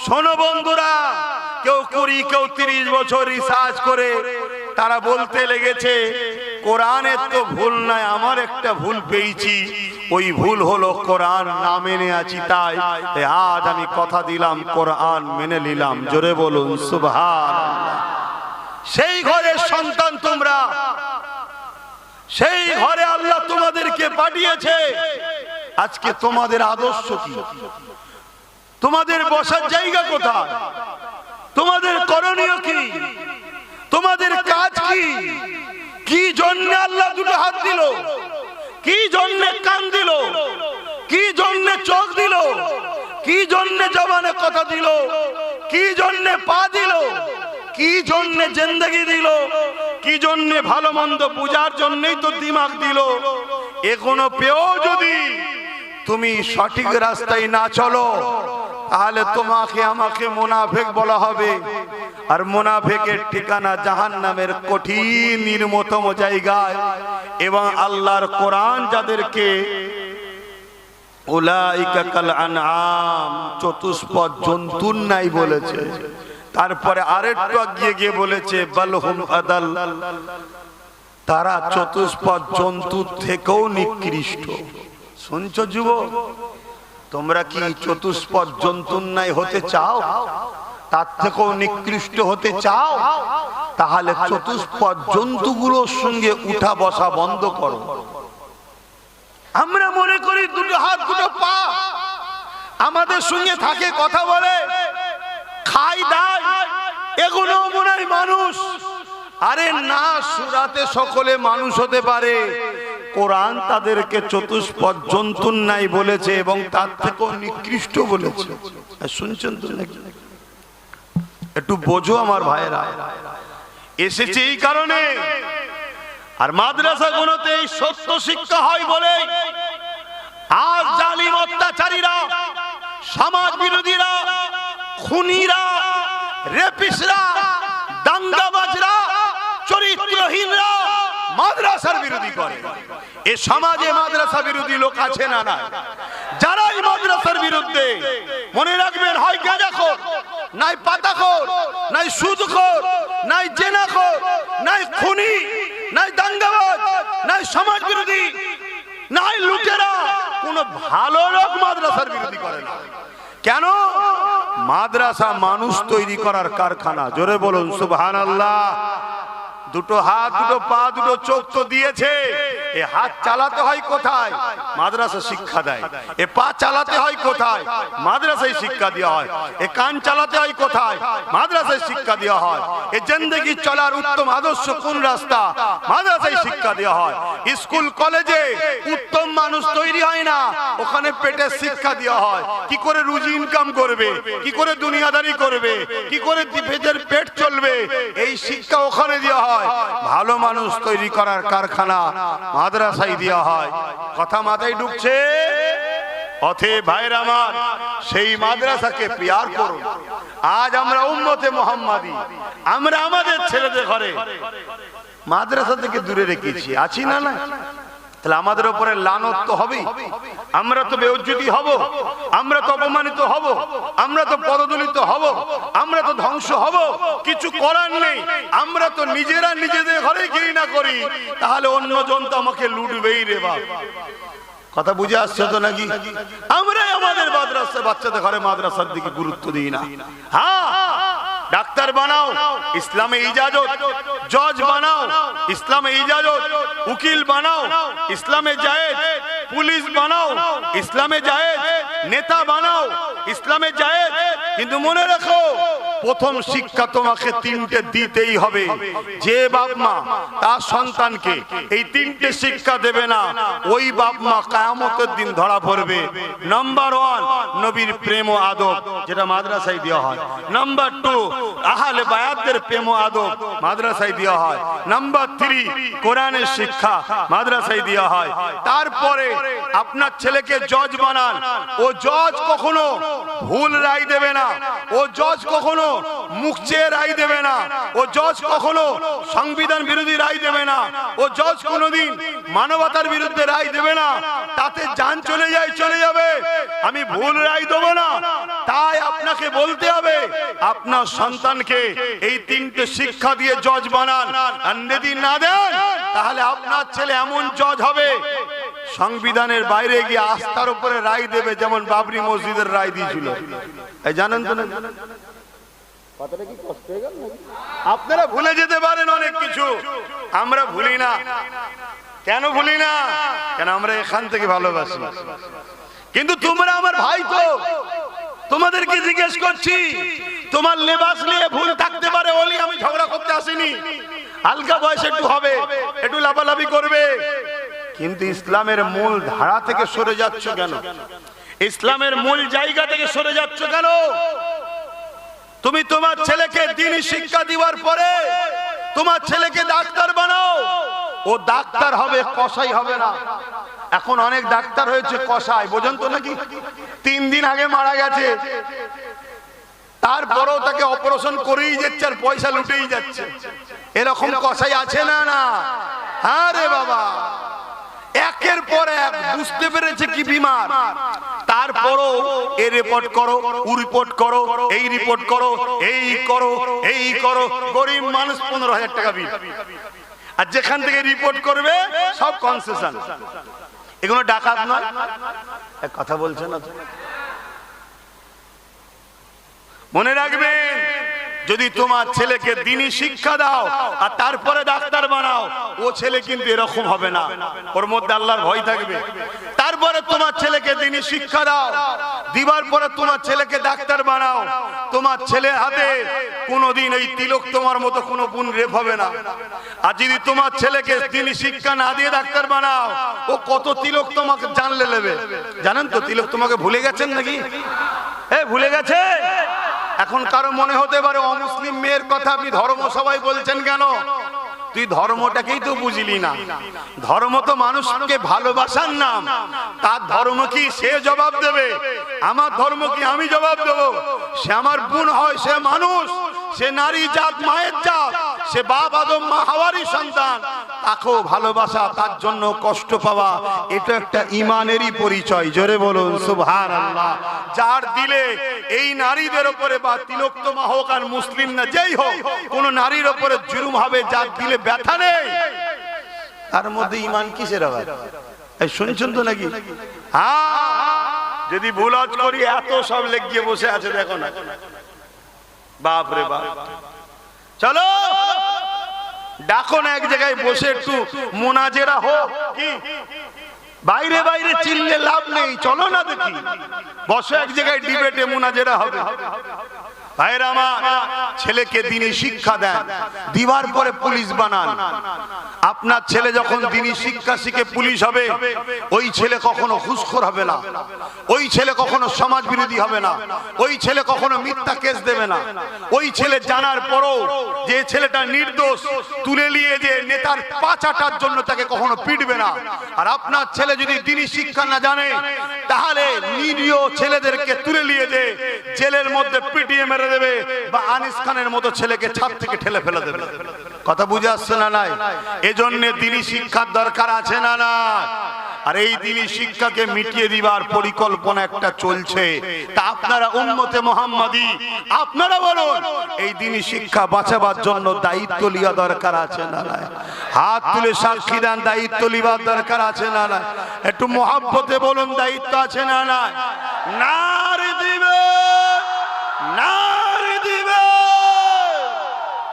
শোনো বন্ধুরা, কেউ 20, কেউ 30 বছর রিসার্চ করে তারা বলতে লেগেছে কোরআনের তো ভুল নাই, আমার একটা ভুল পেয়েছি, ওই ভুল হলো কোরআন না মেনে আছি। তাই আজ আমি কথা দিলাম, কোরআন মেনে নিলাম। জোরে বলুন সুবহানাল্লাহ। সেই ঘরের সন্তান তোমরা, সেই ঘরে আল্লাহ তোমাদেরকে পাঠিয়েছে। আজকে তোমাদের আদর্শ কি? তোমাদের বসার জায়গা কোথায়? তোমাদের করণীয় কি? তোমাদের কাজ কি? কি জন্য আল্লাহ দুটো হাত দিল? কি জন্য কান দিল? কি জন্য চোখ দিল? কি জন্য জবানে কথা দিল? কি জন্য পা দিল? কি জন্য জিন্দেগি দিল? কি জন্য ভালো মন্দ বুঝার জন্যই তো দিমাগ দিল। এখনো পেও যদি তুমি সঠিক রাস্তায় না চলো, তাহলে তোমাকে আমাকে মুনাফিক বলা হবে। আর মুনাফিকের ঠিকানা জাহান্নামের কঠিন নির্মমতম জায়গায়। এবং আল্লাহর কোরআন যাদেরকে উলাইকা কাল আনআম, চতুষ্পদ জন্তুর নাই বলেছে, তারপরে আরেকটু এগিয়ে গিয়ে বলেছে বালহুম আদাল, তারা চতুষ্পদ জন্তুর থেকেও নিকৃষ্ট। শুনছো যুবক, তোমরা কি চতুষ্পদ জন্তুর ন্যায় হতে চাও? তার থেকেও নিকৃষ্ট হতে চাও? তাহলে চতুষ্পদ জন্তুগুলোর সঙ্গে উঠা বসা বন্ধ করো। আমরা মনে করি দুটো হাত দুটো পা আমাদের সঙ্গে থাকে, কথা বলে, খাই দায়, এগুলো মনে হয় মানুষ। আরে না, সূরাতে সকলে মানুষ হতে পারে। কোরআন তাদেরকে চতুষ্পদ জন্তুর ন্যায় বলেছে এবং তার থেকেও নিকৃষ্ট বলেছে। শুনছেন তো নাকি? একটু বোঝো আমার ভাইয়েরা, এসেছে এই কারণে। আর মাদ্রাসাগুলোতে এই সত্য শিক্ষা হয় বলে আজ জালিম অত্যাচারীরা, সমাজ বিরোধীরা, খুনিরা, রেপিস্টরা, দাঙ্গাবাজরা, চরিত্রহীনরা মাদ্রাসার বিরোধী করে। এ সমাজে মাদ্রাসা বিরোধী লোক আছে না? না। যারা এই মাদ্রাসার বিরুদ্ধে, মনে রাখবেন, হয় গাঁজাখোর, নাই পাতাখোর, নাই সুদখোর, নাই জেনাখোর, নাই খুনি, নাই দাঙ্গাবাজ, নাই সমাজ বিরোধী, নাই লুটেরা, কোন ভালো লোক মাদ্রাসার বিরোধী করে না। কেন? মাদ্রাসা মানুষ তৈরি করার কারখানা। জোরে বলুন সুবহানাল্লাহ। দুটো হাত, দুটো পা, দুটো চোখ তো দিয়েছে। এ হাত চালাতে হয় কোথায়? মাদ্রাসা শিক্ষা দেয়। এ পা চালাতে হয় কোথায়? মাদ্রাসায় শিক্ষা দেওয়া হয়। এ কান চালাতে হয় কোথায়? মাদ্রাসায় শিক্ষা দেওয়া হয়। এ জিন্দেগি চলার উত্তম আদর্শ কোন রাস্তা? মাদ্রাসায় শিক্ষা দেওয়া হয়। স্কুল কলেজে উত্তম মানুষ তৈরি হয় না, ওখানে পেটের শিক্ষা দেওয়া হয়। কি করে রুজি ইনকাম করবে, কি করে দুনিয়াদারি করবে, কি করে পেটের পেট চলবে, এই শিক্ষা ওখানে দেওয়া হয়। ভালো মানুষ তৈরি করার কারখানা মাদ্রাসায় দেওয়া হয়। কথা মাথায় ঢুকছে? অতএব ভাইরা আমার, সেই মাদ্রাসাকে প্যার করুন। আজ আমরা উম্মতে মুহাম্মাদি, আমরা আমাদের ছেলেদের ঘরে মাদ্রাসা থেকে দূরে রেখেছি, আছি না? না, তাহলে আমাদের উপরে লানত তো হবেই। আমরা তো বেইজ্জতি হব, আমরা তো অপমানিত হব, আমরা তো পদদলিত হব, আমরা তো ধ্বংস হব। কিছু করার নেই। আমরা তো নিজেরা নিজেদের ঘরে ঘৃণা করি, তাহলে অন্যজন তো আমাকে লুটবেই রে বাপ। কথা বুঝে আসছে তো নাকি? আমরাই আমাদের মাদ্রাসা, বাচ্চাদের ঘরে মাদ্রাসার দিকে গুরুত্ব দিই না। হ্যাঁ, ডাক্তার বানাও, ইসলামে ইজাজত। জজ বানাও, ইসলামে ইজাজত। উকিল বানাও, ইসলামে জায়েজ। পুলিশ বানাও, ইসলামে জায়েজ। নেতা বানাও, ইসলামে জায়েজ। কিন্তু মনে রাখো, প্রথম শিক্ষা তোমাকে তিনটে দিতেই হবে। যে বাপ মা তার সন্তানকে এই তিনটে শিক্ষা দেবে না, ওই বাপ মা কিয়ামতের দিন ধরা পড়বে। নাম্বার 1, নবীর প্রেম ও আদব, যেটা মাদ্রাসায় দেওয়া হয়। নাম্বার 2, আহলে বায়াতদের প্রেম ও আদব, মাদ্রাসায় দেওয়া হয়। নাম্বার 3, কোরআনের শিক্ষা, মাদ্রাসায় দেওয়া হয়। তারপরে আপনার ছেলেকে জজ বানান। ও জজ কখনো ভুল রায় দেবে না, ও জজ কখনো মুখ চেয়ে রায় দেবে না, ও জজ কখনো সংবিধান বিরোধী রায় দেবে না, ও জজ কোনোদিন মানবতার বিরুদ্ধে রায় দেবে না। তাতে জান চলে যায়, চলে যাবে। আমি ভুল রায় দেবো না। তাই আপনাকে বলতে হবে, আপনার সন্তানকে এই তিনটে শিক্ষা দিয়ে জজ বানান। আর যদি না দেন, তাহলে আপনার ছেলে এমন জজ হবে, সংবিধানের বাইরে গিয়ে আস্থার উপরে রায় দেবে, যেমন বাবরি মসজিদের রায় দিয়েছিল। এই জানেন তো না? কথাটা কি কষ্ট হয়ে গেল? আপনারা ভুলে যেতে পারেন অনেক কিছু, আমরা ভুলি না। কেন ভুলি না? কেন আমরা এখান থেকে ভালোবাসি। কিন্তু তোমরা আমার ভাই, তো তোমাদেরকে জিজ্ঞেস করছি, তোমার লেবাস নিয়ে ভুল থাকতে পারে বলি আমি ঝগড়া করতে আসিনি। হালকা বয়স একটু হবে, একটু লাফালাফি করবে, কিন্তু ইসলামের মূল ধারা থেকে সরে যাচ্ছ কেন? ইসলামের মূল জায়গা থেকে সরে যাচ্ছ কেন? তুমি তোমার ছেলেকে দ্বীনি শিক্ষা দেওয়ার পরে তোমার ছেলেকে ডাক্তার বানাও। ও ডাক্তার হবে, কসাই হবে না। এখন অনেক ডাক্তার হয়েছে কসাই, বোঝেন তো নাকি? 3 দিন আগে মারা গেছে, তারপরেও তাকে অপারেশন করেই যাচ্ছে আর পয়সা লুটেই যাচ্ছে। এরকম কসাই আছে না? না। আরে বাবা, একের পর এক বুঝতে পেরেছে কি বিমার, তারপরও এই রিপোর্ট করো, ও রিপোর্ট করো, এই রিপোর্ট করো, এই করো, এই করো, গরিব মানুষ 15,000 টাকা বিল। আর যেখান থেকে রিপোর্ট করবে সব কনসেশন। এগুলো ডাকাত নয়? এক কথা বলছেন না? মনে রাখবেন, যদি তোমার ছেলেকে দ্বীনি শিক্ষা দাও আর তারপরে ডাক্তার বানাও, ও ছেলে কিন্তু এরকম হবে না, ওর মধ্যে আল্লাহর ভয় থাকবে। তারপরে তোমার ছেলেকে দ্বীনি শিক্ষা দাও, দিবার পরে তোমার ছেলেকে ডাক্তার বানাও, তোমার ছেলের হাতে কোনোদিন এই তিলক তোমার মতো কোনো বোন রেপ হবে না। আর যদি তোমার ছেলেকে দ্বীনি শিক্ষা না দিয়ে ডাক্তার বানাও, ও কত তিলক তোমাকে জানলে নেবে। জানেন তো তিলক তোমাকে ভুলে গেছেন নাকি? ভুলে গেছে? এখন কারো মনে হতে পারে অমুসলিম মেয়ের কথা আপনি ধর্ম সবাই বলছেন কেন? তুই ধর্মটাকেই তো বুঝলি না। ধর্ম তো মানুষকে ভালোবাসার নাম। তার ধর্ম কি সে জবাব দেবে, আমার ধর্ম কি আমি জবাব দেব? সে আমার বোন হয়, সে মানুষ, সে নারী জাত, মায়ের জাত, সে বাপ আদম মা হাওয়ারই সন্তান। তাকেও ভালোবাসা, তার জন্য কষ্ট পাওয়া, এটা একটা ইমানেরই পরিচয়। জোরে বলুন সুবহানাল্লাহ। যার দিলে এই নারীদের উপরে বা তিলোত্তমা হোক আর মুসলিম না যেই হোক, কোন নারীর উপরে জুলুম হবে, যার দিলে ব্যথা নেই, তার মধ্যে ইমান কিসের হবে? এই শুনছেন তো নাকি? হ্যাঁ, যদি ভুল করি এত সব লেগিয়ে বসে আছে, দেখো না, বাপ রে বাপ। চলো ডাকো না এক জায়গায় বসে, একটু মুনাজেরা হোক। কি বাইরে বাইরে চিল্লে লাভ নেই, চলো না দেখি, বসে এক জায়গায় ডিবেটে মুনাজেরা হবে। ভাইরা আমার, ছেলেকে দ্বীনি শিক্ষা দেন, দিবার পরে পুলিশ বানান। আপনার ছেলে যখন দ্বীনি শিক্ষা শিখে পুলিশ হবে, ওই ছেলে কখনো ঘুষখোর হবে না, ওই ছেলে কখনো সমাজ বিরোধী হবে না, ওই ছেলে কখনো মিথ্যা কেস দেবে না। ওই ছেলে জানার পরও যে ছেলেটা নির্দোষ, তুলে নিয়ে যে নেতার পা চাটার জন্য তাকে কখনো পিটবে না। আর আপনার ছেলে যদি দ্বীনি শিক্ষা না জানে, তাহলে নিরীহ ছেলেদেরকে তুলে নিয়ে যে জেলের মধ্যে পিটিয়ে মেরে দেবে, বা আনিস খানের মতো ছেলেকে ছাদ থেকে ঠেলে ফেলে দেবে। কথা বুঝে আসছে না? নাই? এজন্য দ্বীনি শিক্ষার দরকার আছে না? না। আর এই দ্বীনি শিক্ষাকে মিটিয়ে দিবার পরিকল্পনা একটা চলছে। তা আপনারা উম্মতে মুহাম্মাদি, আপনারা বলুন, এই দ্বীনি শিক্ষা বাঁচাবার জন্য দায়িত্ব লিয়া দরকার আছে না? নাই? হাত তুলে সাক্ষী দেন, দায়িত্ব লিবার দরকার আছে না? নাই? একটু মহব্বতে বলুন, দায়িত্ব আছে না? নাই? নারে দিবে, নারে দিবে।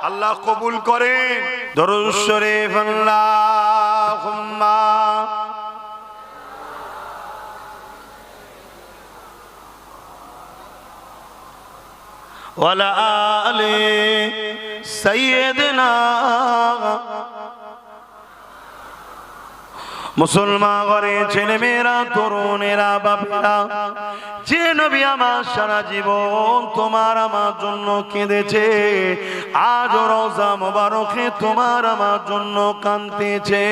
আল্লাহ কবুল করেন। দরুদ শরীফ আল্লাহুম্মা ওয়ালা আলি সাইয়্যিদিনা। মুসলমান ঘরে ছেলে মেয়েরা, তরুণেরা, বাপেরা, যে নবী আমার সারা জীবন তোমার আমার জন্য কেঁদেছে, আজ রওজা মোবারকে তোমার আমার জন্য কাঁদতেছে।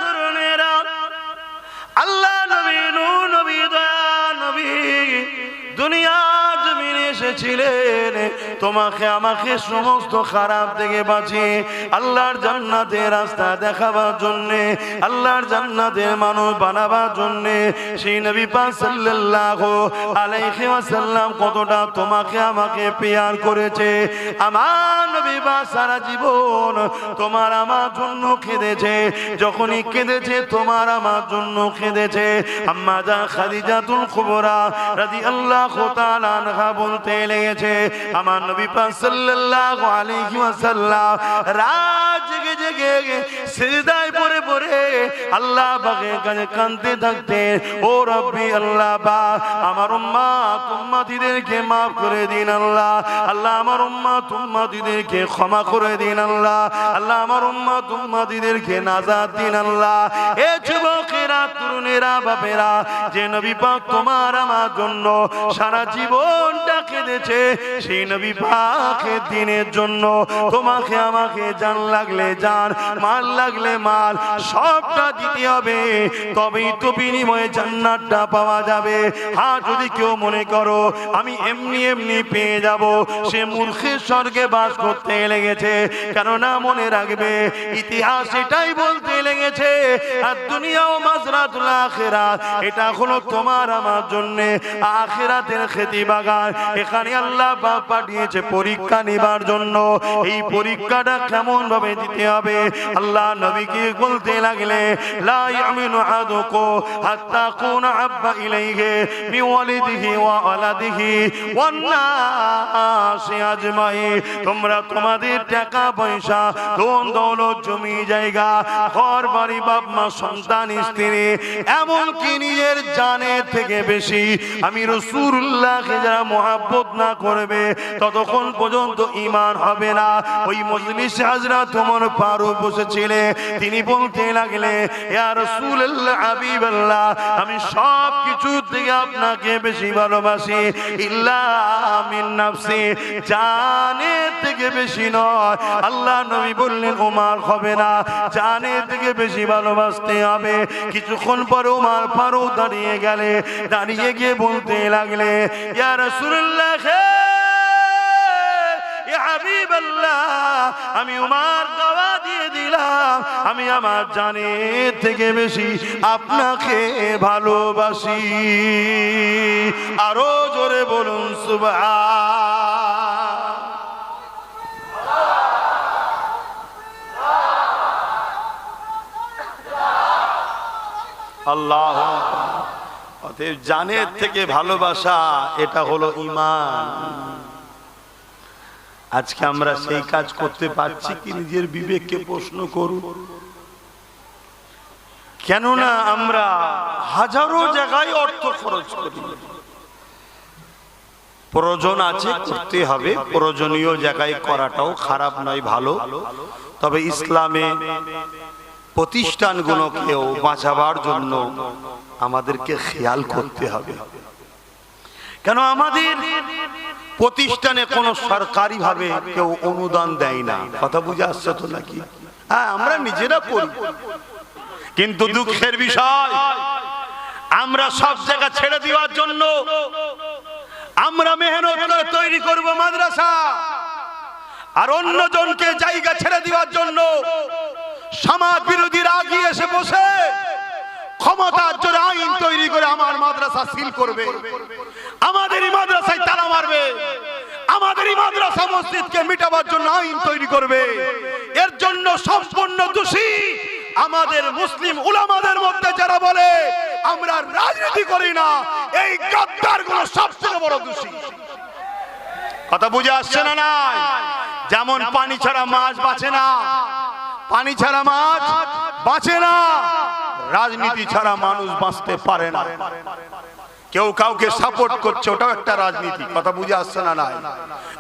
তরুণেরা, আল্লাহ নবী, নূর নবী, দয়া নবী দুনিয়া জমিনে এসেছিলেন তোমাকে আমাকে সমস্ত খারাপ থেকে বাঁচিয়ে আল্লাহর জান্নাতের রাস্তা দেখাবার জন্যে, আল্লাহর জান্নাতের মানুষ বানাবার জন্যে। সেই নবী পাক সাল্লাল্লাহু আলাইহি ওয়াসাল্লাম কতটা তোমাকে আমাকে পেয়ার করেছে। আমার নবী পাক সারা জীবন তোমার আমার জন্য কেঁদেছে। যখনই কেঁদেছে তোমার আমার জন্য কেঁদেছে। আম্মা জান খাদিজাতুল কুবরা রাদিয়াল্লাহু তাআলা আনহা বলতে লেগেছে, আমার নবী পাক সাল্লাল্লাহু আলাইহি ওয়াসাল্লাম রাত জেগে জেগে সিজদায় পড়ে পড়ে আল্লাহ পাকের কাছে কাঁদতে থাকতেন। ও রব্বি আল্লাহ পাক, আমার উম্মত উম্মতিদেরকে maaf করে দিন আল্লাহ। আল্লাহ আমার উম্মত উম্মতিদেরকে ক্ষমা করে দিন আল্লাহ। আল্লাহ আমার উম্মত উম্মতিদেরকে নাজাত দিন আল্লাহ। এ যুবকেরা, তরুণেরা, বাপেরা, যে নবী পাক তোমার আমার জন্য সারা জীবনটা কেঁদেছে, সেই নবী পাকের দিনের জন্য তোমাকে আমাকে জান লাগলে জান, মাল লাগলে মাল, সবটা দিতে হবে, তবেই তো বিনিময়ে জান্নাতটা পাওয়া যাবে। হ্যাঁ, যদি কেউ মনে করো আমি এমনি এমনি পেয়ে যাব, সে মূর্খের স্বর্গে বাস করতে লেগেছে। কেননা মনে রাখবে, ইতিহাস এটাই বলতে লেগেছে, আর দুনিয়া ও মাজরাতুল আখিরাত, এটা হলো তোমার আমার জন্য আখিরাতের খেতি বাগান। এখানে আল্লাহ পাক পাঠিয়েছে পরীক্ষা নেবার জন্য। এই পরীক্ষাটা কেমন ভাবে দিতে হবে, আল্লাহ নবীকে বলতে লাগলে লা ইয়ামিনু আহাদুকুম হাত্তা কুনা আব্বা ইলাইহি মিন ওয়ালিদিহি ওয়া ওয়ালাদিহি ওয়ান নাসি আজমাইন। তোমরা তোমাদের টাকা পয়সা, ধন দৌলত, জমি জায়গা, ঘর বাড়ি, বাপ মা, সন্তান, স্ত্রী, এমনকি নিজের জানের থেকে বেশি আমি রাসূলুল্লাহকে যারা মহব্বত না করবে ততক্ষণ পর্যন্ত ঈমান হবে না। ওই মজলিসে হযরত ওমর ফারুক বসেছিলেন, তিনি বলতে লাগলেন ইয়া রাসূলুল্লাহ, হাবিবাল্লাহ, আমি সব কিছু থেকে আপনাকে বেশি ভালোবাসি, ইল্লা মিন নাফসি, জানের থেকে বেশি নয়। আল্লাহ নবী বললেন ওমর হবে না, জানের থেকে বেশি ভালোবাসতে হবে। কিছুক্ষণ পর ওমর ফারুক দাঁড়িয়ে গিয়ে বলতে লাগলে ইয়া রাসূলুল্লাহ, ইয়া হাবিবাল্লাহ, আমি ওমর দাওয়া দিয়ে দিলাম আমি আমার জানের থেকে বেশি আপনাকে ভালোবাসি। আরো জোরে বলুন সুবহান। আল্লাহ, অতএব জানের থেকে ভালোবাসা, এটা হলো ঈমান। আজকে আমরা সেই কাজ করতে পারছি কি? নিজের বিবেককে প্রশ্ন করুন। কেননা আমরা হাজারো জায়গায় অর্থ খরচ করি, প্রয়োজন আছে করতে হবে, প্রয়োজনীয় জায়গায় করাটাও খারাপ নয়, ভালো। তবে ইসলামে প্রতিষ্ঠানগুলোকেও বাঁচাবার জন্য আমাদেরকে খেয়াল করতে হবে। কেন আমাদের প্রতিষ্ঠানে কোনো সরকারি ভাবে কেউ অনুদান দেয় না, কথা বুঝে আসছে তো নাকি? হ্যাঁ, আমরা নিজেরা করি, কিন্তু দুঃখের বিষয় আমরা সব জায়গা ছেড়ে দেওয়ার জন্য আমরা মেহনত করে তৈরি করব মাদ্রাসা, আর অন্যজনকে জায়গা ছেড়ে দেওয়ার জন্য সমাজ বিরোধীরা আগিয়ে এসে বসে ক্ষমতার জোরে আইন তৈরি করে আমার মাদ্রাসা সিল করবে, আমাদেরই মাদ্রাসায় তালা মারবে, আমাদেরই মাদ্রাসা মসজিদকে মিটাবার জন্য আইন তৈরি করবে। এর জন্য সম্পূর্ণ দোষী আমাদের মুসলিম উলামাদের মধ্যে যারা বলে আমরা রাজনীতি করি না, এই গাদ্দারগুলো সবচেয়ে বড় দোষী। কথা বুঝে আসছে না? নাই, যেমন পানি ছাড়া মাছ বাঁচে না, পানি ছাড়া মাছ বাঁচে না, রাজনীতি ছাড়া মানুষ বাঁচতে পারে না। কেউ কাউকে সাপোর্ট করছে, ওটাও একটা রাজনীতি। কথা বুঝে আসছে না? নাই,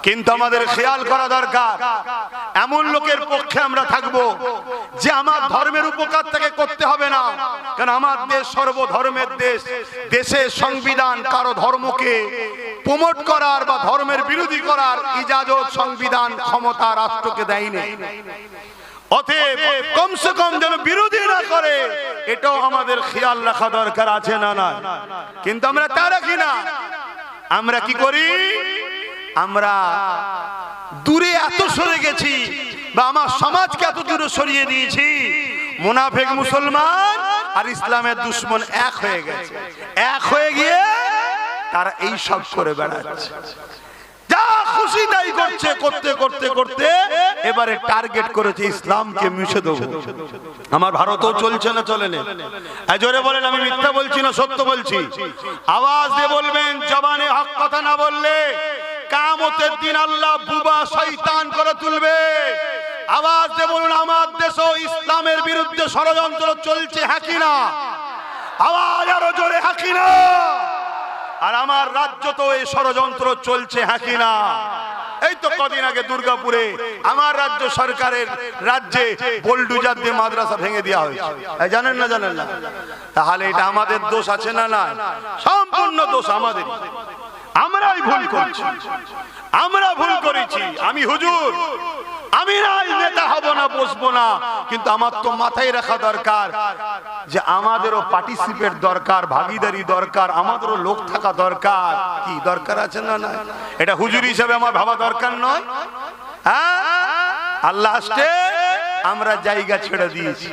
কিন্তু আমাদের খেয়াল করা দরকার এমন লোকের পক্ষে আমরা থাকবো যে আমার ধর্মের উপকার তাকে করতে হবে না। কারণ আমার দেশ সর্বধর্মের দেশ, দেশের সংবিধান কারো ধর্মকে প্রমোট করার বা ধর্মের বিরোধী করার ইজাজত সংবিধান ক্ষমতা রাষ্ট্রকে দেয়নি। অতএব কমসে কম যেন বিরোধী না করে, এটাও আমাদের খেয়াল রাখা দরকার আছে না? না, কিন্তু আমরা তা রাখি না। আমরা কি করি? আমরা দূরে এত সরে গেছি, বা আমার সমাজকে এত দূরে সরিয়ে দিয়েছি, মুনাফিক মুসলমান আর ইসলামের দুশমন এক হয়ে গেছে। এক হয়ে গিয়ে তারা এই সব করে বেড়াচ্ছে, যা খুশি তাই করছে, করতে করতে করতে এবারে টার্গেট করেছে ইসলামকে মিশে দেবো। আমার ভারতও চলছে না, চলে না? জোরে বলেন, আমি মিথ্যা বলছি না, সত্য বলছি। আওয়াজ দিয়ে বলবেন, জবানে হক কথা না বললে কিয়ামতের দিন আল্লাহ বুবা শয়তান করে তুলবে। আওয়াজ দিয়ে বলুন, আমার দেশও ইসলামের বিরুদ্ধে ষড়যন্ত্র চলছে, হ্যাঁ কি না? আওয়াজ আরো জোরে, হ্যাঁ কি না? আর আমার রাজ্য তো এই ষড়যন্ত্র চলছে, হ্যাঁ কি না? এই তো কদিন আগে দুর্গাপুরে আমার রাজ্য সরকারের রাজ্যে বোলডুজার দিয়ে মাদ্রাসা ভেঙে দেওয়া হয়েছে, জানেন না? জানেন না? তাহলে এটা আমাদের দোষ আছে না? না, সম্পূর্ণ দোষ আমাদের। আমরাই ভুল করছি, আমরা ভুল করেছি। আমি হুজুর, আমি নেতা হব না, বসবো না, কিন্তু আমার তো মাথায় রাখা দরকার যে আমাদেরও পার্টিসিপেট দরকার, ভাগিদারি দরকার, আমাদেরও লোক থাকা দরকার। কি দরকার আছে না? না, এটা হুজুর হিসেবে আমার ভাবা দরকার নয়? হ্যাঁ, আল্লাহ আসতে আমরা জায়গা ছেড়ে দিয়েছি।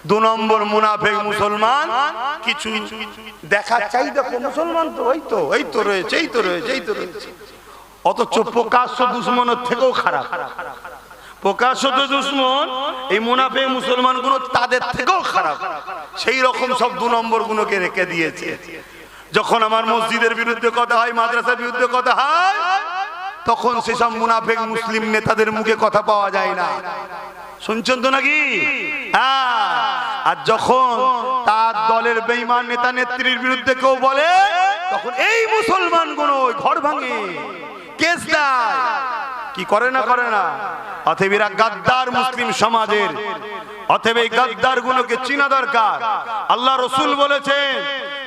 2 নম্বর মুনাফিক মুসলমান কিছু দেখা চাই, দেখো মুসলমান তো এই তো রয়েছে, অথচ প্রকাশ্য দুশমনের থেকেও খারাপ। প্রকাশ্য দুশমন এই মুনাফিক মুসলমান গুলো তাদের থেকেও খারাপ। সেই রকম সব 2 নম্বর গুলোকে রেখে দিয়েছে। যখন আমার মসজিদের বিরুদ্ধে কথা হয়, মাদ্রাসার বিরুদ্ধে কথা হয়, তখন সেসব মুনাফিক মুসলিম নেতাদের মুখে কথা পাওয়া যায় না। শুনছেন তো নাকি? আর যখন তার দলের বেঈমান নেতা নেত্রীর বিরুদ্ধে কেউ বলে, তখন এই মুসলমান গুলো ঘর ভাঙে, কেস দেয়, কি করে না। অতএব এরা গাদ্দার মুসলিম সমাজের। অতএব এই গাদ্দার গুলোকে চিনা দরকার। আল্লাহ রসুল বলেছেন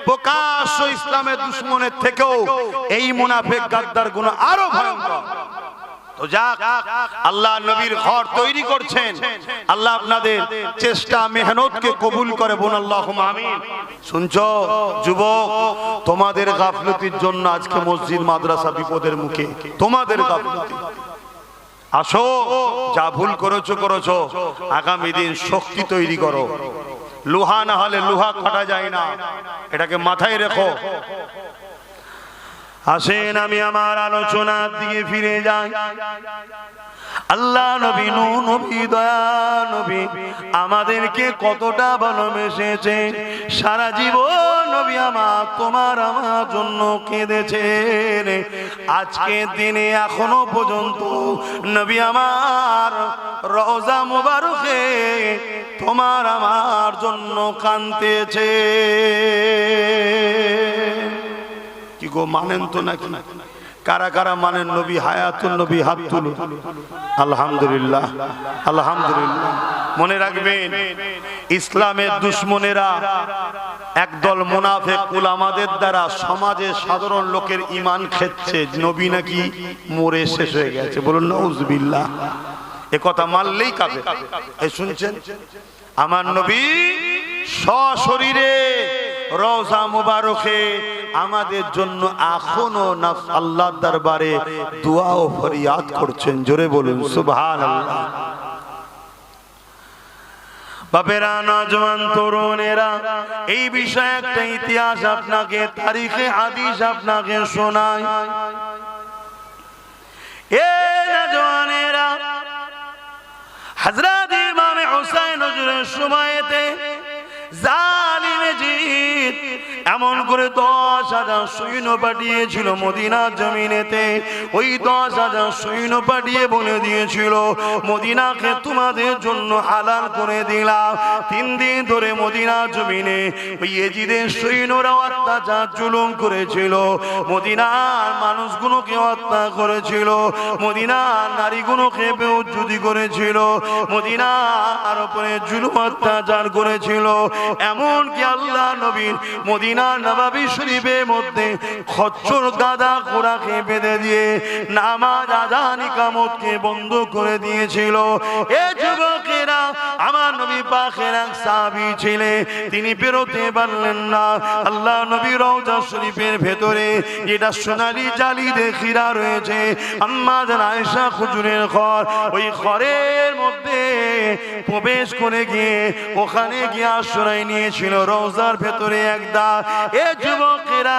প্রকাশ্য ইসলামের দুশমনের থেকেও এই মুনাফিক গাদ্দার গুলো আরো ভয়ঙ্কর। তো যাক, আল্লাহ নবীর ঘর তৈরি করছেন। আল্লাহ আপনাদের চেষ্টা মেহনতকে কবুল করে, বোন আল্লাহুম্মা আমিন। শুনছো যুবক, তোমাদের গাফলতির জন্য আজকে মসজিদ মাদ্রাসা বিপদের মুখে, তোমাদের গাফলতি। আসো, যা ভুল করেছো, আগামী দিন শক্তি তৈরি করো। লোহা না হলে লোহা কাটা যায় না, এটাকে মাথায় রেখো। আসেন আমি আমার আলোচনার দিকে ফিরে যাই। আল্লাহ নবী, নূহ নবী, দয়া নবী আমাদেরকে কতটা ভালোবেসেছে। সারা জীবন নবী আমার তোমার আমার জন্য কেঁদেছেন। আজকে দিনে এখনো পর্যন্ত নবী আমার রওজা মুবারকে তোমার আমার জন্য কাঁদতেছে। কি গো, মানেন তো নাকি? কারা কারা মানেন নবী হায়াতুন নবী? হাত তুলুন। আলহামদুলিল্লাহ, আলহামদুলিল্লাহ। মনে রাখবেন, ইসলামের দুশমনেরা একদল মুনাফিক উলামাদের দ্বারা সমাজের সাধারণ লোকের ঈমান খেচ্ছে, নবী নাকি মরে শেষ হয়ে গেছে। বলুন নাউজুবিল্লাহ। এ কথা মানলেই কাফের। এই শুনছেন, আমার নবী সশরীরে রওজা মুবারকে আমাদের জন্য এখনো আল্লাহর দরবারে দোয়া ও ফরিয়াদ করছেন। জোরে বলুন সুবহানাল্লাহ। বাপেরা, নওজওয়ান তরুণেরা, এই বিষয়ে একটা ইতিহাস আপনাকে, তারিখে হাদিস আপনাকে শোনাই। এ নওজওয়ানেরা, হযরত ইমাম হুসাইন হুজুরের সময়তে জালিম জিদ এমন করে 10,000 সৈন্য পাঠিয়েছিল মদিনার জমিনেতে। ওই 10,000 সৈন্য পাঠিয়ে বলে দিয়েছিল, মদিনাকে তোমাদের জন্য হালাল করে দিলাম। 3 দিন ধরে মদিনার জমিনে ওই ইয়েজিদের সৈন্যরা অত্যাচার জুলুম করেছিল, মদিনার মানুষগুলোকে হত্যা করেছিল, মদিনার নারীগুলোকে বেউজ্জতি করেছিল, মদিনার উপরে জুলুম অত্যাচার করেছিল। এমনকি আল্লাহ নবীর মদিনার নববী শরীফের মধ্যে খচ্চর গাদা ঘোড়াকে বেঁধে দিয়ে নামাজ আযান ইকামতকে বন্ধ করে দিয়েছিল। এ যুবকেরা, আমার নবী পাকের এক সাহাবী ছিলেন, তিনি বেরোতে পারলেন না। আল্লাহ নবী রওজা শরীফের ভেতরে যেটা সোনালী জালি দিয়ে ঘেরা রয়েছে, আম্মা জান আয়েশা হুজুরের ঘর, ওই ঘরের মধ্যে প্রবেশ করে গিয়ে ওখানে গিয়ে আশ্রয় নিয়েছিল রওজার ভেতরে একদা। এ যুবকেরা,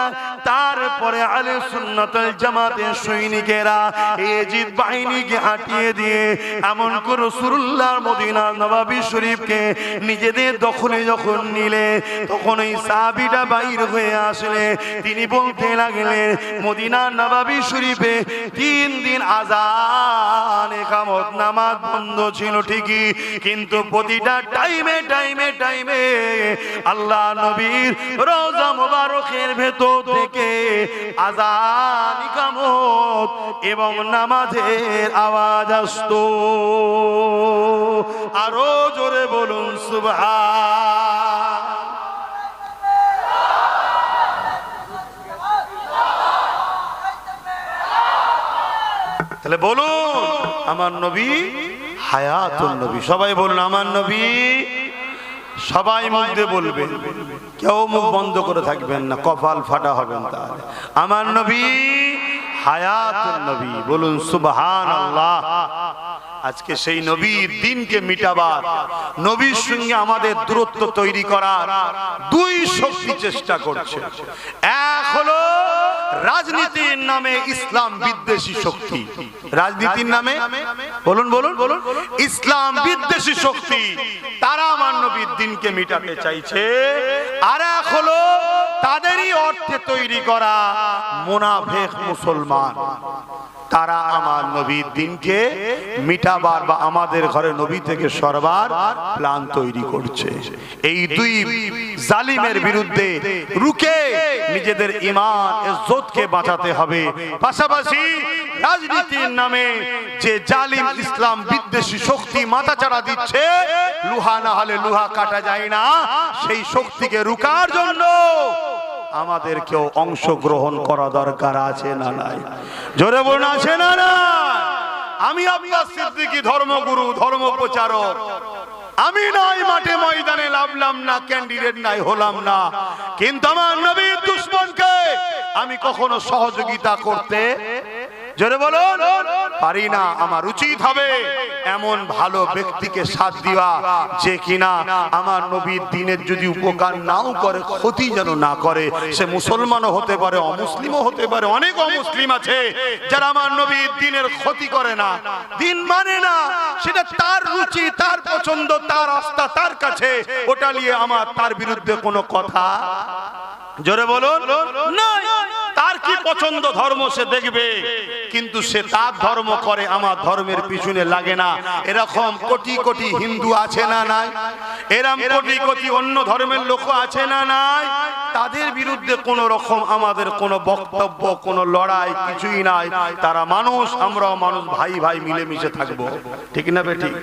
তারপরে আহলে সুন্নাত ওয়াল জামাতের সৈনিকেরা ইয়েজিদ বাহিনীকে হাঁটিয়ে দিয়ে এমন করে রাসূলুল্লাহর মদিনার নববী শরীফকে নিজেদের দখলে যখন নিলে, তখন ওই সাহাবীটা বাইর হয়ে আসলে তিনি বলতে লাগলেন, মদিনার নববী শরীফে 3 দিন আযান ইকামত নামাজ বন্ধ ছিল ঠিকই, কিন্তু প্রতিটা টাইমে আল্লাহ নবীর রওজা মুবারকের ভেতর থেকে আযান ইকামত এবং নামাজের আওয়াজ আসতো। আরো জোরে বলুন সুবহান। তাহলে বলুন, আমার নবী হায়াতুন নবী। সবাই বলুন আমার নবী। সবাই মুখ দিয়ে বলবেন, কেউ মুখ বন্ধ করে থাকবেন না, কপাল ফাটা হবেন। তাহলে আমার নবী হায়াতুন নবী। বলুন সুবহানাল্লাহ। আজকে সেই নবীর দিনকে মিটাবার, নবীর সঙ্গে আমাদের দূরত্ব তৈরি করার দুই শক্তি চেষ্টা করছে। এক হলো রাজনীতির নামে ইসলাম বিদ্বেষী শক্তি। রাজনীতির নামে বলুন বলুন বলুন ইসলাম বিদ্বেষী শক্তি, তারা আমার নবীর দিনকে মিটাতে চাইছে। আর এক হলো তাদেরই অর্থে তৈরি করা মুনাফিক মুসলমান, তারা আমার নবীর দিনকে মিটাবার বা আমাদের ঘরে নবী থেকে সরবার প্ল্যান তৈরি করছে। এই দুই জালিমের বিরুদ্ধে রুখে নিজেদের ঈমান ইজ্জতকে বাঁচাতে হবে। পাশাপাশি রাজনীতির নামে যে জালিম ইসলাম বিদ্বেষী শক্তি মাথাচাড়া দিচ্ছে, লোহা না হলে লোহা কাটা যায় না, সেই শক্তিকে রুখার জন্য আমাদেরকেও অংশগ্রহণ করা দরকার আছে না নাই? জোরে বলুন আছে না না? আমি আব্বাস সিদ্দিকী ধর্মগুরু, ধর্ম প্রচারক, আমি নাই মাঠে ময়দানে লাভলাম না, ক্যান্ডিডেট নাই হলাম না, কিন্তু আমার নবীর দুশমনকে আমি কখনো সহযোগিতা করতে জোরে বলুন পারি না। আমার উচিত হবে এমন ভালো ব্যক্তিকে সাথ দেওয়া যে কিনা আমার নবীর দিনের যদি উপকার নাও করে, ক্ষতি যেন না করে। সে মুসলমানও হতে পারে, অমুসলিমও হতে পারে। অনেক অমুসলিম আছে যারা আমার নবীর দিনের ক্ষতি করে না, দিন মানে না, সেটা তার রুচি, তার পছন্দ, তার আস্থা তার কাছে, ওটা নিয়ে আমার তার বিরুদ্ধে কোনো কথা জোরে বলুন না। তার কি পছন্দ ধর্ম সে দেখবে, কিন্তু সে তার ধর্ম করে, আমার ধর্মের পিছনে লাগে না। এরকম কোটি কোটি হিন্দু আছে না নাই? এরকম কোটি কোটি অন্য ধর্মের লোক আছে না নাই? তাদের বিরুদ্ধে কোন রকম আমাদের কোনো বক্তব্য, কোনো লড়াই কিছুই নাই। তারা মানুষ, আমরাও মানুষ, ভাই ভাই মিলেমিশে থাকবো, ঠিক না বেঠিক?